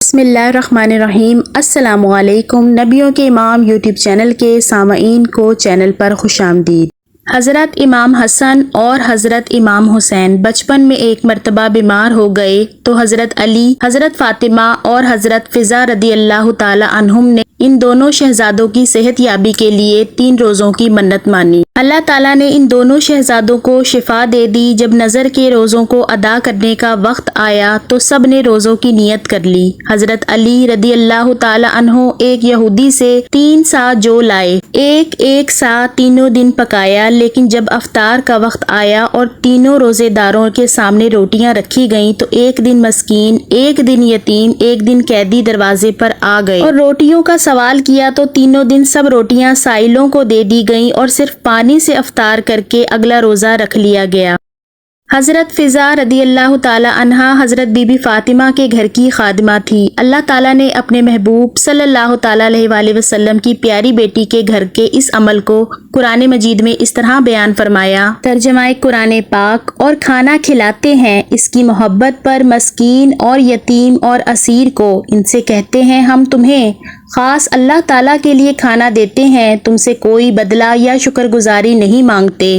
بسم اللہ الرحمن الرحیم۔ السلام علیکم۔ نبیوں کے امام یوٹیوب چینل کے سامعین کو چینل پر خوش آمدید۔ حضرت امام حسن اور حضرت امام حسین بچپن میں ایک مرتبہ بیمار ہو گئے تو حضرت علی، حضرت فاطمہ اور حضرت فضا رضی اللہ تعالی عنہم نے ان دونوں شہزادوں کی صحت یابی کے لیے 3 روزوں کی منت مانی۔ اللہ تعالیٰ نے ان دونوں شہزادوں کو شفا دے دی۔ جب نظر کے روزوں کو ادا کرنے کا وقت آیا تو سب نے روزوں کی نیت کر لی۔ حضرت علی رضی اللہ تعالی عنہ ایک یہودی سے 3 سا جو لائے، ایک سا تینوں دن پکایا، لیکن جب افطار کا وقت آیا اور تینوں روزے داروں کے سامنے روٹیاں رکھی گئیں تو ایک دن مسکین، ایک دن یتیم، ایک دن قیدی دروازے پر آ گئے اور روٹیوں کا سوال کیا تو تینوں دن سب روٹیاں سائلوں کو دے دی گئیں اور صرف پانی سے افطار کر کے اگلا روزہ رکھ لیا گیا۔ حضرت فضا رضی اللہ تعالی عنہا حضرت بی بی فاطمہ کے گھر کی خادمہ تھی۔ اللہ تعالیٰ نے اپنے محبوب صلی اللہ تعالی علیہ وآلہ وسلم کی پیاری بیٹی کے گھر کے اس عمل کو قرآن مجید میں اس طرح بیان فرمایا، ترجمہ قرآن پاک، اور کھانا کھلاتے ہیں اس کی محبت پر مسکین اور یتیم اور اسیر کو، ان سے کہتے ہیں ہم تمہیں خاص اللہ تعالیٰ کے لیے کھانا دیتے ہیں، تم سے کوئی بدلہ یا شکر گزاری نہیں مانگتے۔